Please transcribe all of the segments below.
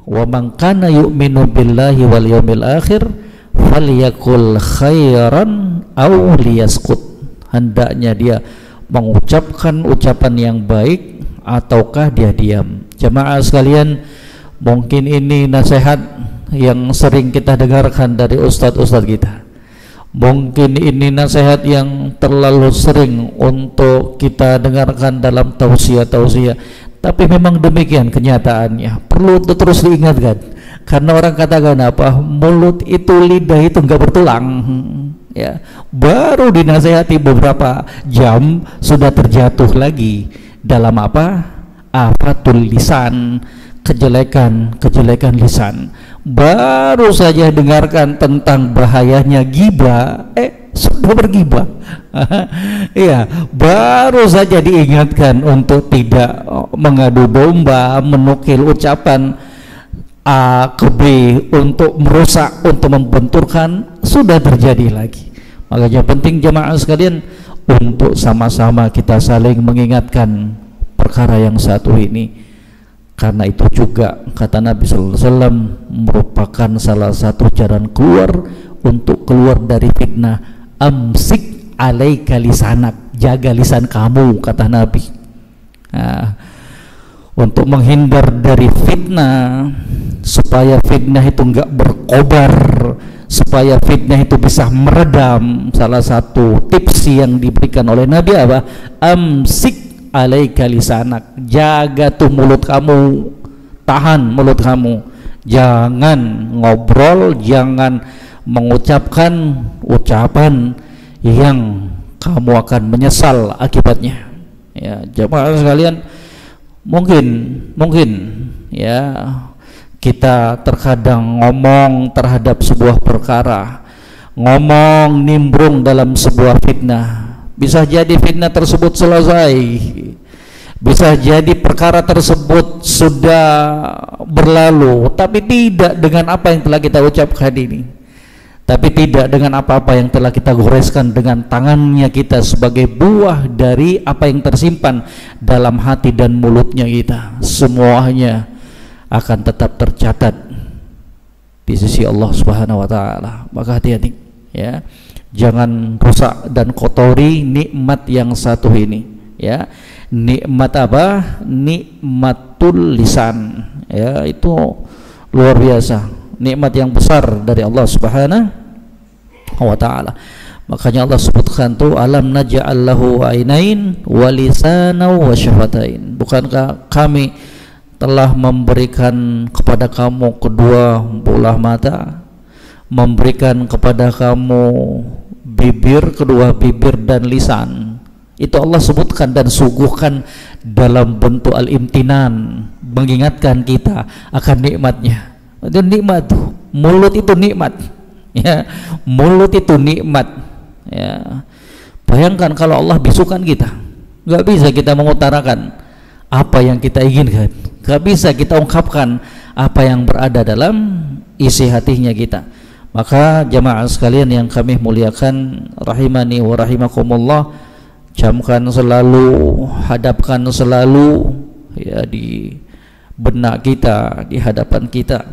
wa man kana yu'minu billahi wal yawmil akhir falyakul khairan aw liyaskut. Hendaknya dia mengucapkan ucapan yang baik ataukah dia diam. Jemaah sekalian, mungkin ini nasihat yang sering kita dengarkan dari ustadz-ustadz kita. Mungkin ini nasihat yang terlalu sering untuk kita dengarkan dalam tausiah-tausiah. Tapi memang demikian kenyataannya. Perlu terus diingatkan. Karena orang katakan apa? Mulut itu, lidah itu enggak bertulang. Ya, baru dinasehati beberapa jam sudah terjatuh lagi dalam apa? Afatul lisan, kejelekan lisan. Baru saja dengarkan tentang bahayanya ghibah, sudah berghibah. Iya, baru saja diingatkan untuk tidak mengadu domba, menukil ucapan A ke B untuk merusak, untuk membenturkan, sudah terjadi lagi. Makanya penting jemaah sekalian untuk sama-sama kita saling mengingatkan perkara yang satu ini. Karena itu juga kata Nabi sallallahu alaihi wasallam merupakan salah satu jalan keluar untuk keluar dari fitnah. Amsik alaika lisanak, jaga lisan kamu, kata Nabi. Nah, untuk menghindar dari fitnah, supaya fitnah itu enggak berkobar, supaya fitnah itu bisa meredam, salah satu tips yang diberikan oleh Nabi apa? Amsik alaika lisanak, jaga tuh mulut kamu, tahan mulut kamu, jangan ngobrol, jangan mengucapkan ucapan yang kamu akan menyesal akibatnya. Ya, jemaah sekalian, mungkin ya kita terkadang ngomong terhadap sebuah perkara, ngomong nimbrung dalam sebuah fitnah. Bisa jadi fitnah tersebut selesai, bisa jadi perkara tersebut sudah berlalu, tapi tidak dengan apa yang telah kita ucapkan ini, tapi tidak dengan apa-apa yang telah kita goreskan dengan tangannya kita sebagai buah dari apa yang tersimpan dalam hati dan mulutnya kita. Semuanya akan tetap tercatat di sisi Allah Subhanahu wa taala. Maka hati-hati ya, jangan rusak dan kotori nikmat yang satu ini ya. Nikmat apa? Nikmatul lisan ya, itu luar biasa, nikmat yang besar dari Allah Subhanahu wa taala. Makanya Allah sebutkan tuh, alam naj'al lahu ainain wa lisanan wa syafatain. Bukankah kami telah memberikan kepada kamu kedua bola mata, memberikan kepada kamu bibir, kedua bibir dan lisan. Itu Allah sebutkan dan suguhkan dalam bentuk al-imtinan, mengingatkan kita akan nikmatnya. Itu nikmat tuh, mulut itu nikmat ya, mulut itu nikmat ya. Bayangkan kalau Allah bisukan kita, nggak bisa kita mengutarakan apa yang kita inginkan, nggak bisa kita ungkapkan apa yang berada dalam isi hatinya kita. Maka jamaah sekalian yang kami muliakan rahimani wa rahimakumullah, camkan selalu, hadapkan selalu ya di benak kita, di hadapan kita,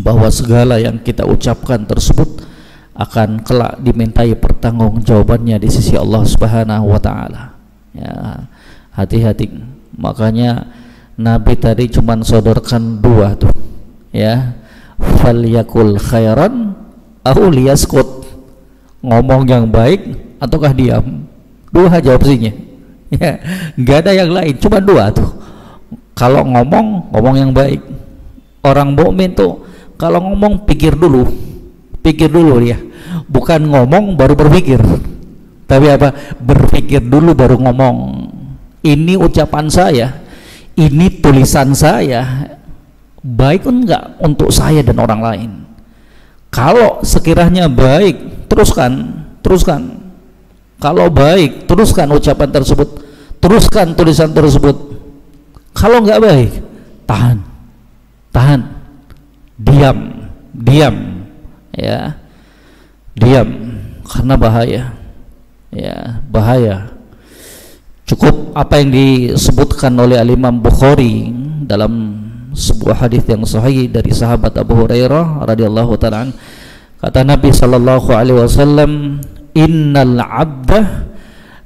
bahwa segala yang kita ucapkan tersebut akan kelak dimintai pertanggungjawabannya di sisi Allah Subhanahu wa taala. Ya, hati-hati. Makanya Nabi tadi cuma sodorkan dua tuh ya, falyakul khairan aw liyaskut, ngomong yang baik ataukah diam. Dua aja opsinya ya, nggak ada yang lain, cuma dua tuh. Kalau ngomong yang baik. Orang mukmin tuh kalau ngomong pikir dulu dia, bukan ngomong baru berpikir, tapi apa, berpikir dulu baru ngomong. Ini ucapan saya, ini tulisan saya, baik enggak untuk saya dan orang lain? Kalau sekiranya baik, teruskan. Kalau baik, teruskan ucapan tersebut, teruskan tulisan tersebut. Kalau enggak baik, tahan, diam ya, diam, karena bahaya. Cukup apa yang disebutkan oleh Al-Imam Bukhari dalam sebuah hadis yang sahih dari sahabat Abu Hurairah radhiyallahu ta'ala, kata Nabi sallallahu alaihi wasallam, innal 'abda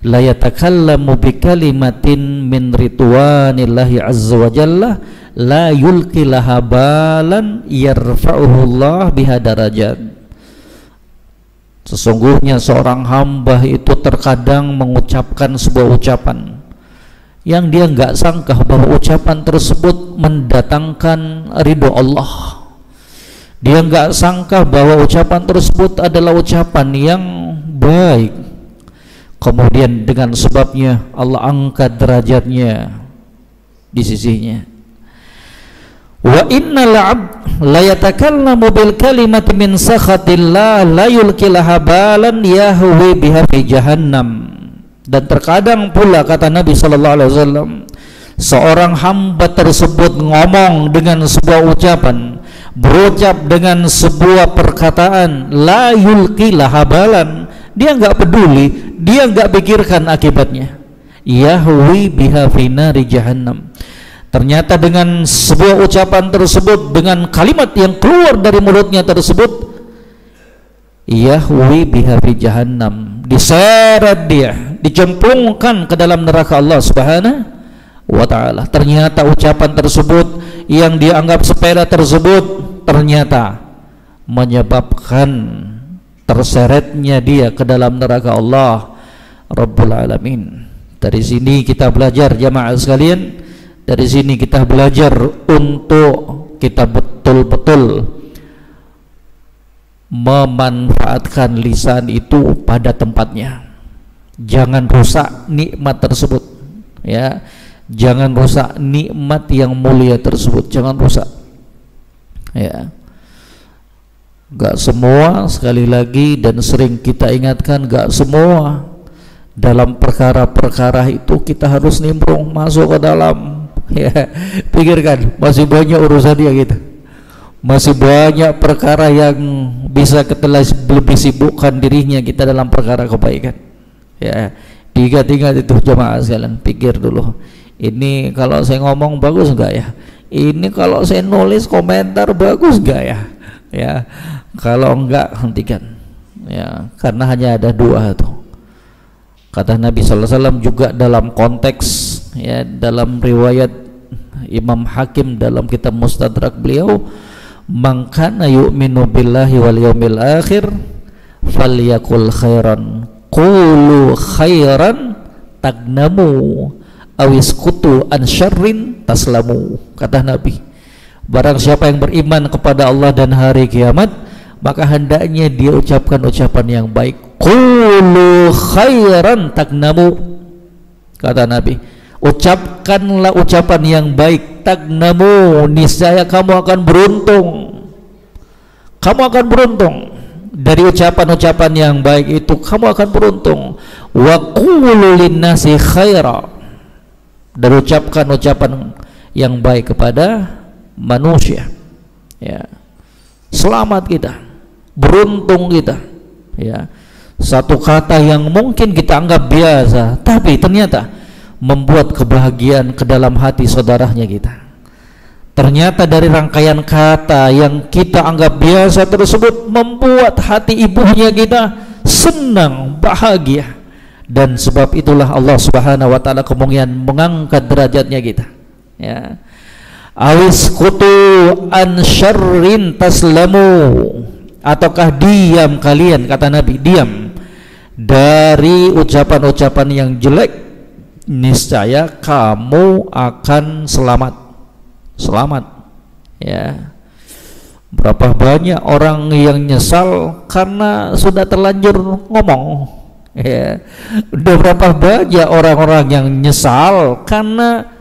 la yatakallamu bi kalimatin min ridwanillahi azza wa jalla la yulqi laha balan yarfa'uhu Allah biha darajat. Sesungguhnya seorang hamba itu terkadang mengucapkan sebuah ucapan yang dia nggak sangka bahwa ucapan tersebut mendatangkan ridho Allah. Dia nggak sangka bahwa ucapan tersebut adalah ucapan yang baik. Kemudian dengan sebabnya Allah angkat derajatnya di sisinya. Wa innal 'abd la yatakallamu bil kalimati min sakhatillah la yulqi laha balan yahwi biha fi jahannam. Dan terkadang pula kata Nabi sallallahu alaihi wasallam, seorang hamba tersebut ngomong dengan sebuah ucapan, berucap dengan sebuah perkataan, la yulqi laha balan, dia enggak peduli, dia enggak pikirkan akibatnya, yahwi biha fi nari jahannam. Ternyata dengan sebuah ucapan tersebut, dengan kalimat yang keluar dari mulutnya tersebut, yahwi biha fi jahannam, diseret dia, dicemplungkan ke dalam neraka Allah Subhanahu wa ta'ala. Ternyata ucapan tersebut yang dianggap sepele tersebut ternyata menyebabkan terseretnya dia ke dalam neraka Allah Rabbul Alamin. Dari sini kita belajar jamaah sekalian, dari sini kita belajar untuk kita betul-betul memanfaatkan lisan itu pada tempatnya. Jangan rusak nikmat tersebut, ya. Jangan rusak nikmat yang mulia tersebut, jangan rusak, ya. Gak semua, sekali lagi dan sering kita ingatkan, gak semua dalam perkara-perkara itu kita harus nimbrung masuk ke dalam, ya. Pikirkan, masih banyak urusan dia gitu, masih banyak perkara yang bisa kita lebih sibukkan dirinya kita dalam perkara kebaikan, ya. Ingat-ingat itu jemaah sekalian, pikir dulu, ini kalau saya ngomong bagus enggak ya, ini kalau saya nulis komentar bagus enggak ya, ya. Kalau enggak hentikan, ya, karena hanya ada dua itu. Kata Nabi sallallahu alaihi wasallam juga dalam konteks, ya, dalam riwayat Imam Hakim dalam kitab Mustadrak beliau, man kana yu'minu billahi wal yaumil akhir falyakul khairan, qulu khairan tagnamu awiskutu an syarrin taslamu. Kata Nabi, barang siapa yang beriman kepada Allah dan hari kiamat, maka hendaknya dia ucapkan ucapan yang baik. Qulu khairan tagnamu, kata Nabi, ucapkanlah ucapan yang baik, tagnamu, niscaya kamu akan beruntung, kamu akan beruntung. Dari ucapan-ucapan yang baik itu kamu akan beruntung. Wa qulu linnasi khaira, dan ucapkan ucapan yang baik kepada manusia, ya. Selamat kita, beruntung kita, ya. Satu kata yang mungkin kita anggap biasa, tapi ternyata membuat kebahagiaan ke dalam hati saudaranya kita. Ternyata dari rangkaian kata yang kita anggap biasa tersebut membuat hati ibunya kita senang, bahagia. Dan sebab itulah Allah Subhanahu wa ta'ala kemudian mengangkat derajatnya kita, ya. Awis kutu an syarrin taslamu, ataukah diam kalian, kata Nabi, diam dari ucapan-ucapan yang jelek, niscaya kamu akan selamat. Selamat, ya. Berapa banyak orang yang nyesal karena sudah terlanjur ngomong, ya. Udah berapa banyak orang-orang yang nyesal karena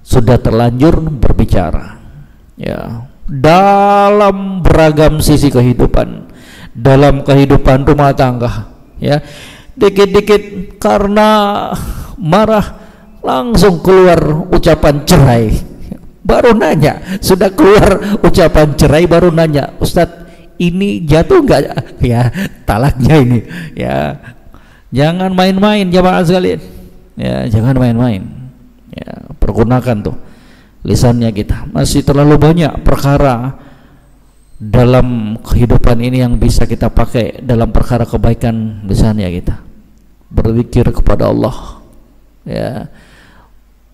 sudah terlanjur berbicara, ya. Dalam beragam sisi kehidupan, dalam kehidupan rumah tangga, ya. Dikit-dikit karena marah langsung keluar ucapan cerai. Baru nanya, sudah keluar ucapan cerai baru nanya, Ustadz ini jatuh enggak ya talaknya ini, ya. Jangan main-main jamaah sekalian, ya, jangan main-main, ya. Pergunakan tuh lisannya kita. Masih terlalu banyak perkara dalam kehidupan ini yang bisa kita pakai dalam perkara kebaikan lisannya kita. Berzikir kepada Allah, ya,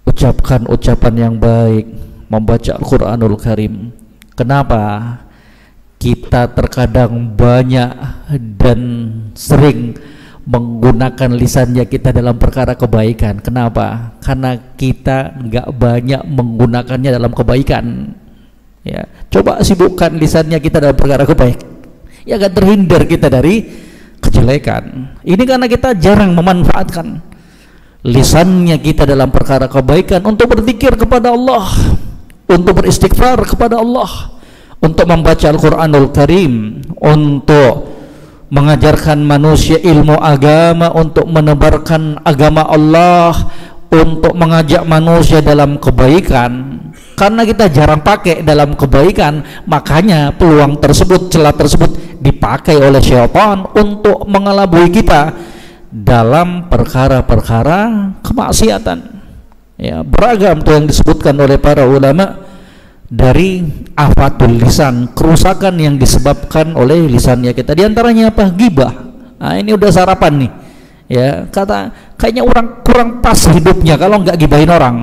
ucapkan ucapan yang baik, membaca Al-Quranul Karim. Kenapa kita terkadang banyak dan sering menggunakan lisannya kita dalam perkara kebaikan? Kenapa? Karena kita nggak banyak menggunakannya dalam kebaikan. Ya, coba sibukkan lisannya kita dalam perkara kebaikan, ya akan terhindar kita dari kejelekan. Ini karena kita jarang memanfaatkan lisannya kita dalam perkara kebaikan untuk berzikir kepada Allah, untuk beristighfar kepada Allah, untuk membaca Al-Quranul Karim, untuk mengajarkan manusia ilmu agama, untuk menebarkan agama Allah, untuk mengajak manusia dalam kebaikan. Karena kita jarang pakai dalam kebaikan, makanya peluang tersebut, celah tersebut dipakai oleh syaitan untuk mengelabui kita dalam perkara-perkara kemaksiatan. Ya, beragam tuh yang disebutkan oleh para ulama dari afatul lisan, kerusakan yang disebabkan oleh lisannya kita. Di antaranya apa? Ghibah. Nah, ini udah sarapan nih. Ya, kayaknya orang kurang pas hidupnya kalau nggak gibahin orang.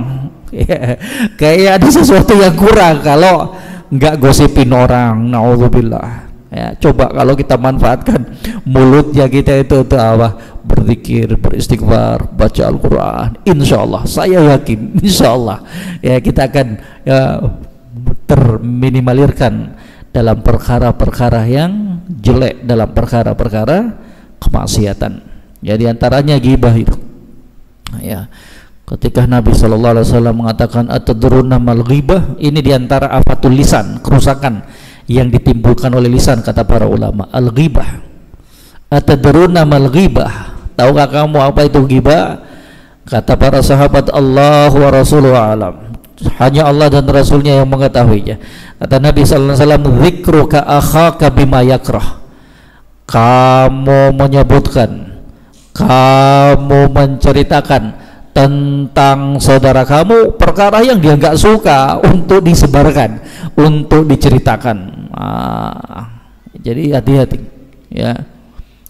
Ya, kayak ada sesuatu yang kurang kalau nggak gosipin orang. Naudzubillah. Ya, coba kalau kita manfaatkan mulutnya kita itu apa? Berzikir, beristighfar, baca Al-Quran. Insya Allah, saya yakin, insya Allah, ya kita akan terminimalirkan dalam perkara-perkara yang jelek, dalam perkara-perkara kemaksiatan. Ya, di antaranya ghibah itu. Ya, ketika Nabi SAW mengatakan atadruna mal ghibah, ini diantara afatul lisan, kerusakan yang ditimbulkan oleh lisan, kata para ulama. Al ghibah, atadruna mal ghibah, tahukah kamu apa itu ghibah? Kata para sahabat, Allah wa rasuluhu alam, hanya Allah dan Rasulnya yang mengetahuinya. Kata Nabi SAW, dzikruka akhaka bima yakrah, kamu menyebutkan, kamu menceritakan tentang saudara kamu perkara yang dia nggak suka untuk disebarkan, untuk diceritakan. Jadi hati-hati, ya,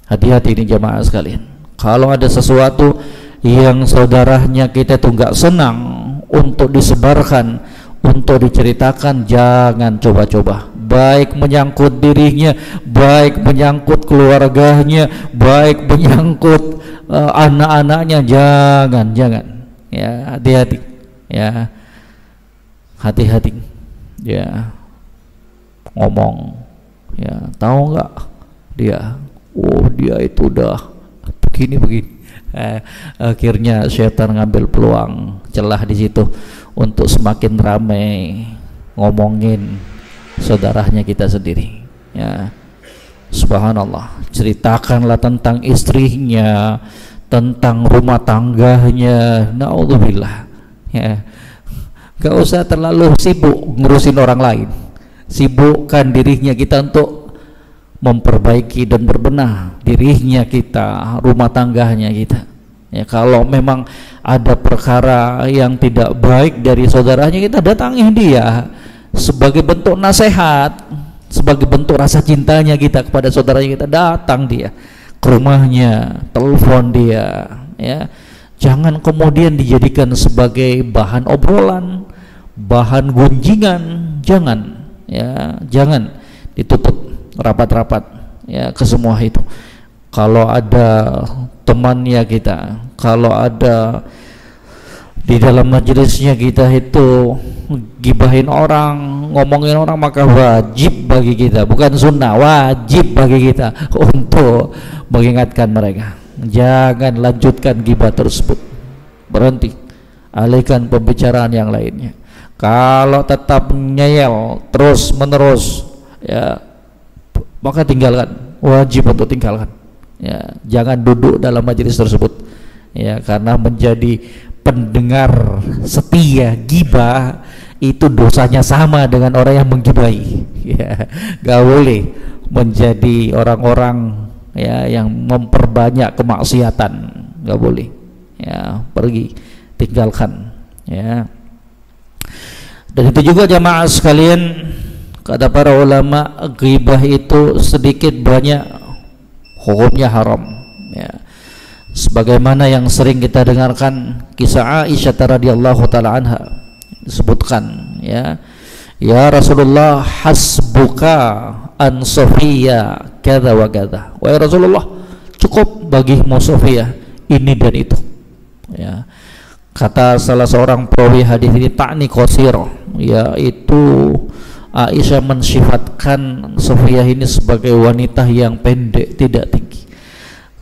hati-hati ini jamaah sekalian. Kalau ada sesuatu yang saudaranya kita tuh nggak senang untuk disebarkan, untuk diceritakan, jangan coba-coba. Baik menyangkut dirinya, baik menyangkut keluarganya, baik menyangkut anak-anaknya, jangan, ya, hati-hati, ya, hati-hati, ya, ngomong, ya, tahu nggak dia, dia itu udah begini, akhirnya syaitan ngambil peluang, celah di situ untuk semakin ramai ngomongin saudaranya kita sendiri. Ya, subhanallah, ceritakanlah tentang istrinya, tentang rumah tangganya. Naudzubillah. Ya, gak usah terlalu sibuk ngurusin orang lain, sibukkan dirinya kita untuk memperbaiki dan berbenah dirinya kita, rumah tangganya kita. Ya, kalau memang ada perkara yang tidak baik dari saudaranya, kita datangi dia sebagai bentuk nasihat, sebagai bentuk rasa cintanya kita kepada saudaranya kita. Datang dia ke rumahnya, telepon dia, ya. Jangan kemudian dijadikan sebagai bahan obrolan, bahan gunjingan. Jangan, ya, jangan ditutup rapat-rapat, ya, ke semua itu. Kalau ada temannya kita, kalau ada di dalam majelisnya kita itu gibahin orang, ngomongin orang, maka wajib bagi kita, bukan sunnah, wajib bagi kita untuk mengingatkan mereka. Jangan lanjutkan gibah tersebut, berhenti, alihkan pembicaraan yang lainnya. Kalau tetap ngeyel terus menerus, ya, maka tinggalkan, wajib untuk tinggalkan. Ya, jangan duduk dalam majelis tersebut, ya, karena menjadi pendengar setia gibah itu dosanya sama dengan orang yang menggibahi. Ya, gak boleh menjadi orang-orang, ya, yang memperbanyak kemaksiatan, gak boleh. Ya, pergi, tinggalkan. Ya, Dan itu juga jamaah sekalian, kata para ulama, ghibah itu sedikit banyak hukumnya haram, ya. Sebagaimana yang sering kita dengarkan kisah Aisyah radhiyallahu taala anha disebutkan, ya, ya Rasulullah, hasbuka an Sofia kada wa kada. Wahai Rasulullah, cukup bagimu Sofia ini dan itu, ya. Kata salah seorang perawi hadis ini, ta'ni qasira, yaitu Aisyah mensifatkan Sofia ini sebagai wanita yang pendek, tidak tinggi.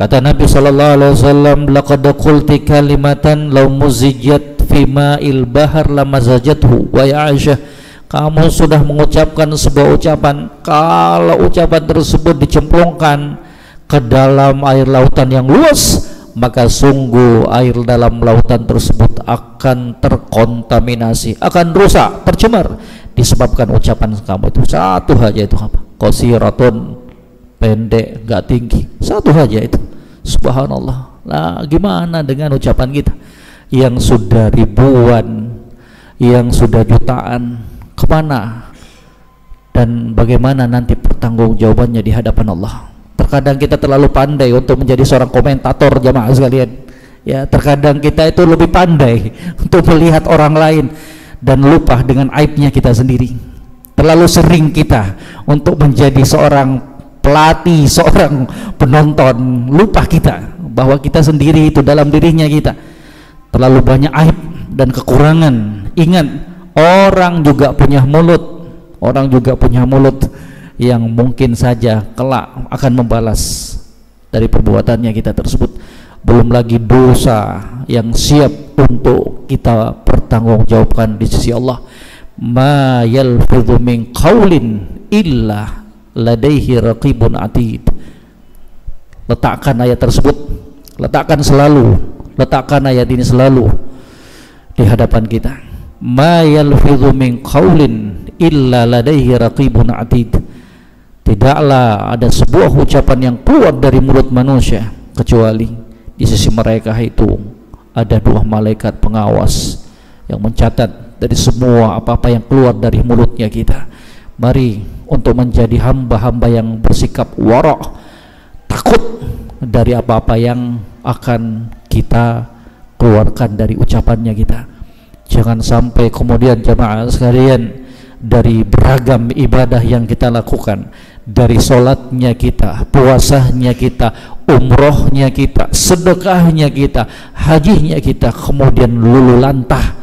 Kata Nabi sallallahu alaihi wasallam, laqad qulti kalimatan law muzijat fi ma'il bahar lamazajathu. Wa ya Aisyah, kamu sudah mengucapkan sebuah ucapan, kalau ucapan tersebut dicemplungkan ke dalam air lautan yang luas, maka sungguh air dalam lautan tersebut akan terkontaminasi, akan rusak, tercemar disebabkan ucapan kamu itu. Satu aja itu apa? Qasiratun, pendek, enggak tinggi. Satu aja itu. Subhanallah. Nah, gimana dengan ucapan kita yang sudah ribuan, yang sudah jutaan? Kemana? Dan bagaimana nanti pertanggungjawabannya di hadapan Allah? Terkadang kita terlalu pandai untuk menjadi seorang komentator, jamaah sekalian, ya. Terkadang kita itu lebih pandai untuk melihat orang lain dan lupa dengan aibnya kita sendiri. Terlalu sering kita untuk menjadi seorang pelatih, seorang penonton, lupa kita bahwa kita sendiri itu dalam dirinya kita terlalu banyak aib dan kekurangan. Ingat, orang juga punya mulut, orang juga punya mulut yang mungkin saja kelak akan membalas dari perbuatannya kita tersebut. Belum lagi dosa yang siap untuk kita pertanggungjawabkan di sisi Allah. Ma yalfidhu min qaulin illa ladaihi raqibun atid. Letakkan ayat tersebut, letakkan ayat ini selalu di hadapan kita. Ma yalfidhu min qaulin illa ladaihi raqibun atid. Tidaklah ada sebuah ucapan yang keluar dari mulut manusia kecuali di sisi mereka itu ada dua malaikat pengawas yang mencatat dari semua apa-apa yang keluar dari mulutnya kita. Mari untuk menjadi hamba-hamba yang bersikap wara', takut dari apa-apa yang akan kita keluarkan dari ucapannya kita. Jangan sampai kemudian jamaah sekalian, dari beragam ibadah yang kita lakukan, dari sholatnya kita, puasanya kita, umrohnya kita, sedekahnya kita, hajinya kita, kemudian lulu lantah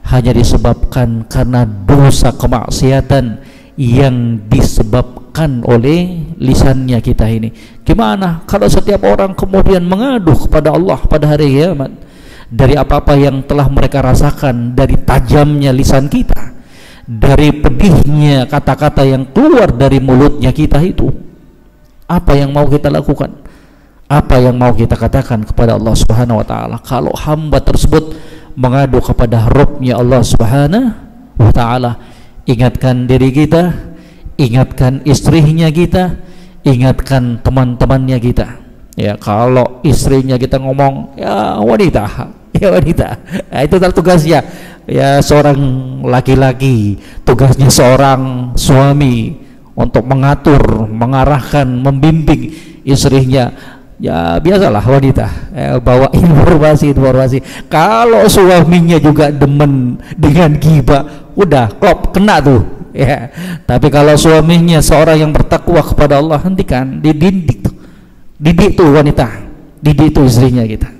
hanya disebabkan karena dosa kemaksiatan yang disebabkan oleh lisannya kita ini. Gimana kalau setiap orang kemudian mengadu kepada Allah pada hari kiamat dari apa-apa yang telah mereka rasakan, dari tajamnya lisan kita, dari pedihnya kata-kata yang keluar dari mulutnya kita itu? Apa yang mau kita lakukan? Apa yang mau kita katakan kepada Allah Subhanahu wa taala kalau hamba tersebut mengadu kepada Rabb-nya Allah Subhanahu wa taala? Ingatkan diri kita, ingatkan istrinya kita, ingatkan teman-temannya kita. Ya, kalau istrinya kita ngomong, ya wanita, ya wanita, nah, itu tugasnya ya seorang laki-laki, tugasnya seorang suami untuk mengatur, mengarahkan, membimbing istrinya. Ya biasalah wanita bawa informasi. Kalau suaminya juga demen dengan ghibah, udah klop, kena tuh ya. Tapi kalau suaminya seorang yang bertakwa kepada Allah, hentikan, dididik tuh, didik tuh wanita, didik tuh istrinya kita.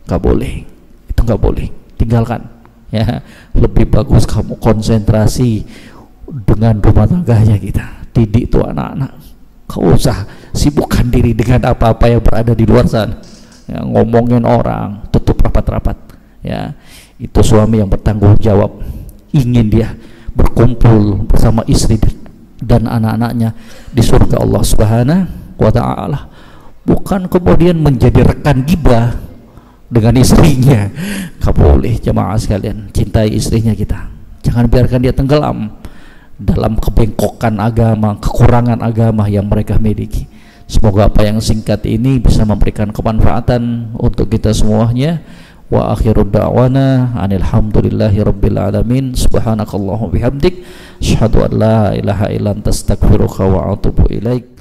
Gak boleh, itu gak boleh, tinggalkan ya. Lebih bagus kamu konsentrasi dengan rumah tangganya kita, didik tuh anak-anak. Kau usah sibukkan diri dengan apa-apa yang berada di luar sana ya, ngomongin orang, tutup rapat-rapat ya. Itu suami yang bertanggung jawab, ingin dia berkumpul bersama istri dan anak-anaknya di surga Allah Subhanahu wa ta'ala, bukan kemudian menjadi rekan ghibah dengan istrinya. Gak boleh jemaah sekalian, cintai istrinya kita, jangan biarkan dia tenggelam dalam kebengkokan agama, kekurangan agama yang mereka miliki. Semoga apa yang singkat ini bisa memberikan kemanfaatan untuk kita semuanya. Wa akhiru da'wana anil hamdulillahi rabbil alamin. Subhanakallahumma bihamdik asyhadu an la ilaha illa anta astaghfiruka wa atubu ilaik.